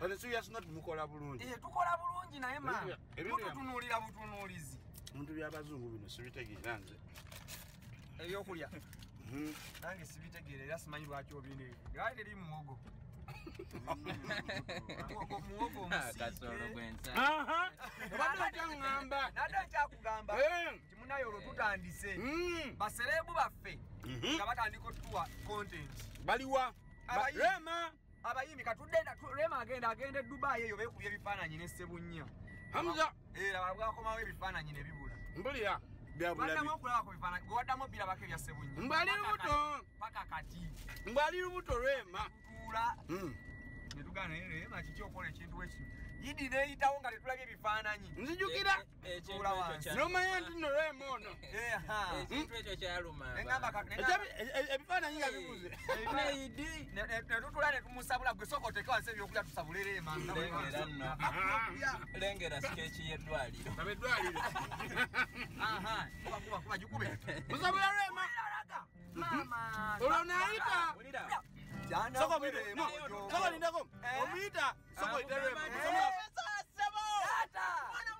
But serious not mukola bulungi. Tukola bulungi naye man. Tutunulira butunulizi. Muntu byabazungu bino sibitegeera nze. Ebyokulya. Nange sibitegeera era simanyi lwaki obine. Gaali eri muwogo. Muwogo kasolo gwensa. Ngamba. Nada kyakugamba. Timunayo olwo tutandise. Baserebu baffe. Nga batandika tuwa content. Baliwa. Rema. Abayimbi katudenda Rema agenda Dubai eyo bekubye ebifaananyi ne Sebunya. Hamza. Era bwakomawo ebifaananyi ne bibula. Mbulira. Byabula. Bana okulaba ko bifaananyi. Gwaddamu bira bake bya Sebunya. Mbali lubuto. Paka kati. Mbali lubuto Rema. Tula. Netugana Rema kicho okola ekintu ekyo. Yidi neeyitawo nga tetulabye ebifaananyi. Nzijukira. Tula wansi. Nomanya nti no Rema ono. Ekintu ekyo kyaluma. Ebifaananyi nga bibuze. Neidi. Netutula ne tumusabula gwe soko oteke wansi ebyokulya tusabule Rema. Lengera nno. Lengera skechi y'eddwaliro. Eddwaliro. Kuba jukube. Musabula Rema. Mama. Olonayita. Soko mire. Soko lindako. Omita. Soko iterema.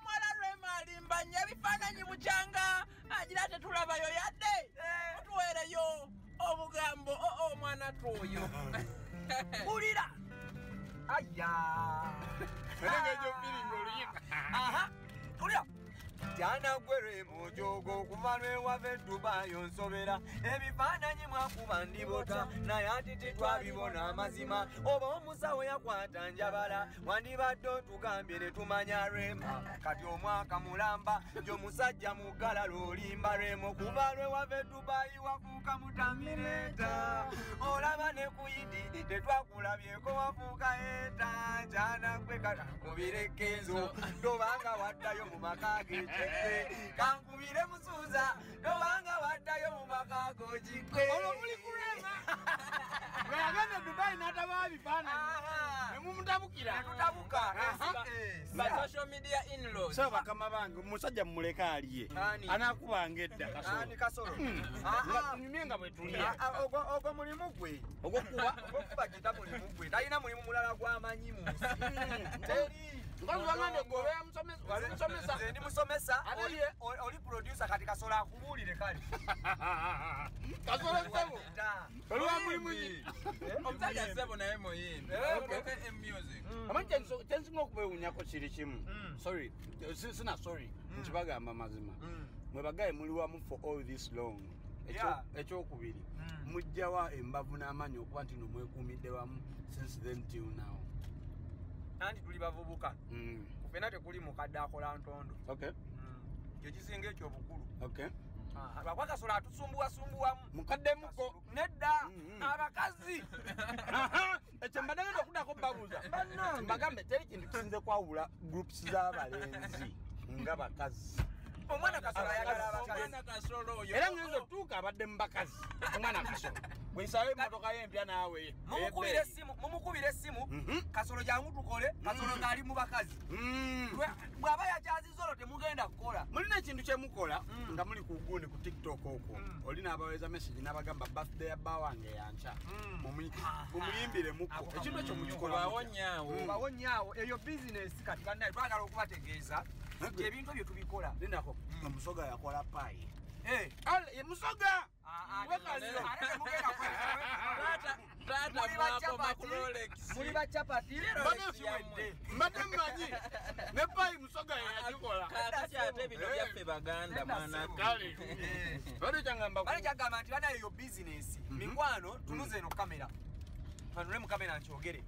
Mwana Rema alimbanya ebifaananyi bukyanga agira tetulabayo yadde mutuweereyo obugambo omwana tuyo Ulira Aya Ngejo feeling oluyimba Ulira Jana gwere mojogo kuvanwe wave Dubai nsobera ebifaananyi mwakuba ndibota naye ati titwabibona amazima oba omusawo yakwata njabala wandibadde tugambye ne tumanya Rema kati omwaka mulamba gy'omusajja mugala lolimba Remo kuvalwe wave Dubai wafuuka mutamireta olaba ne kuyidi tetwakulabyeko wafuuka eta jana gwe kata kubirekezo tobanga waddayo mu makage kankubire musuza tobanga waddayo mu makage jikwe olwo muli kurema ngayagenda Dubai n'ataba bifaananyi nemumutabukira tutabuka ba social media in-laws so bakama bange omusajja mumuleka aliye anaakubanga edda kasolo nyumye nga bwe tuliya ogwo mulimu gwe ogwokuba kita mulimu gwe talina mulimu mulala gw'amanyi mu nsi teri Ngazwangande gobe musomesa wali musomesa ndi musomesa oli producer kati kasola akubulire kali kasola sebo olwa mulimu omusajja sebo naye muyimbi okay music amanje tensinga okubewunyako kiri kimu sorry sorry nkibagamba mazima mwe bagaye muli wamu for all this long ekyokubiri mujjawa embavu n'amanyi okuba nti nomwekumidde wamu since then till now Nanti tuli bavubuka. Kufena tekuli mukadde akola ntondo. Okay. Kyo kisinga ekyo obukulu. Okay. Bakwaka sola tusumbuwa mukadde muko nedda abakazi. Ekyembadde okudako babuza. Mbagambe teri kintu kisinze kwawula groups z'abalenzi nga bakazi. Omwana kasola yagala abakazi. Omwana kasolo oyo. Era ngenzo tuuka abadde mu bakazi. Omwana kasola. Bwisawe emotoka y'empya naawe. Mumukubire essimu. Kasolo jangu tukole. Kasolo ngali mu bakazi. Bwaba yakyazizolo temugenda kukola. Mulina ekintu kye mukola nga muli ku gundi ku TikTok okwo. Olina abaweza message n'abagamba birthday ya bawange yancha. Mumuyimbire muko. Ekintu ekyo mukikola bawonyaawo. Eyo business kati kannaye twagala okubategeeza. Ebintu ebyo tubikola. Lindako omusoga yakola pie. Musoga! Muli bachapati mbadde mmanyi ne payi musoga yagikola kakati ate bino byaffe baganda mwana kale bali kyagamba nti bana eyo business mikwano tunuze eno kamera fanule mu kamera nkyogere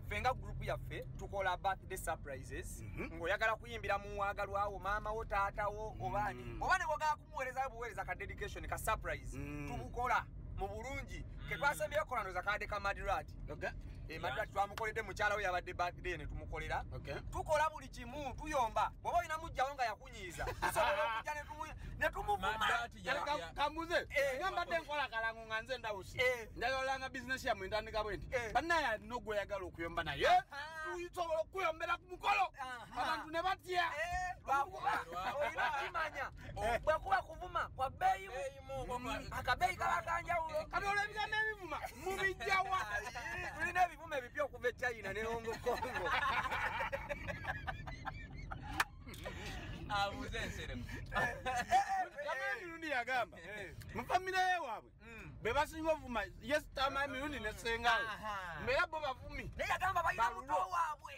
fenga group yaffe tukola birthday surprises ngoyagala kuyimbira mu wagalwawo mama wo taata wo obani obane bogala kumuwereza buwereza ka dedication ka surprise tubukola mu bulungi ke twasembye kolano za kade ka Madrat Madrat twamukolede mukyala we yabadde birthday ne tumukolera tukola buli kimu tuyomba bwoba ina mujjawo nga yakunyiza tusobola okujja ne tumuvuma kamuze ngambadde nkola kalango nga nze ndawusi njagala business ya mwindandika bwenti bannaya nogwe yagala okuyomba naye tusobola okuyombera ku mukolo abantu ne batya olina kimanya bwekuba kuvuma kwa beeyi akabeeyi kabakanjawulo kati olw'ebigambo ebivuma mubijjawa tulina ebivuma ebipya okuva e China Congo. Abuzensere. Kama mirundi yagamba. Mu family yawe. Beba singo vuma. Yes, tama mirundi ne senga. Mbera bo bavumi. Ne yagamba bayina muto waabwe.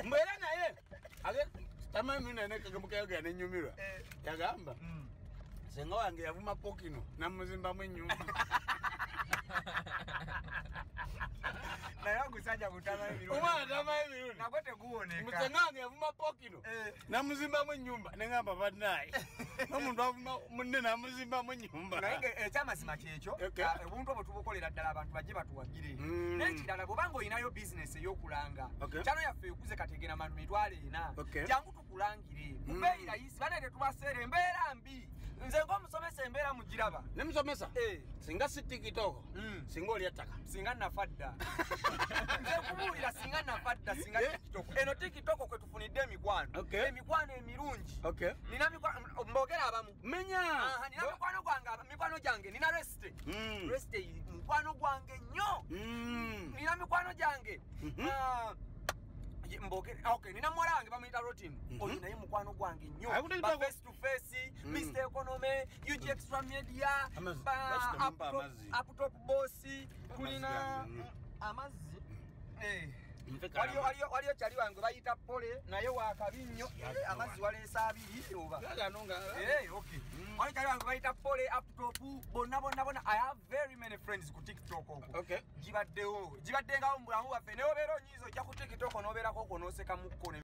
Mbera naye. Age tama mirundi ne kagamukaga ne nyumira. Yagamba. Senga wange yavuma pokino na muzimba mwenyumba. Na yangu saja kutama hivi. Uma tama hivi. Na kwete kuoneka. Mutenganga yavuma pokino. Na muzimba mwenyumba nengamba badnayi. Nomuntu avuma munne na muzimba mwenyumba. Na inge chama sima checho. Ebuntu obutubukolera ddala abantu baje batuwagire. N'ekirala bobanga oyinayo business eyokulanga. Kyano yaffe ekuze kategera abantu mitwale ina. Jangu tukulangire. Kubeera yisi banete tubasere embeera mbi. Nze ng'omusomesa embeera mugiraba. Ne musomesa? Singa si TikTok. Singa oli attaka. Singa nafadda. Nze kubuulira singa nafadda singa TikTok. Eno TikTok kwe tufunidde emikwano. Emikwano emirungi. Nina mikwano mbogera abamu. Menya. Nina mikwano gwange mikwano gyange nina reste. Reste mukwano gwange nnyo. Nina mikwano gyange. Mbogere okay nina mwarange bamuyita routine oyo naye mukwano gwange nnyo ba face to face Mr Economy UG Extra Media up top boss kulina amazi waliyo kyali wange bayita pole naye wakabinyo amazi waleesa abiri oba okay waliyo kyali wange bayita pole up top bonna I have very many friends ku TikTok okwo gibaddengawo mu bulamu bwaffe neobeera onyiiza ojja ku TikTok n'obeerako okwo n'oseka mukko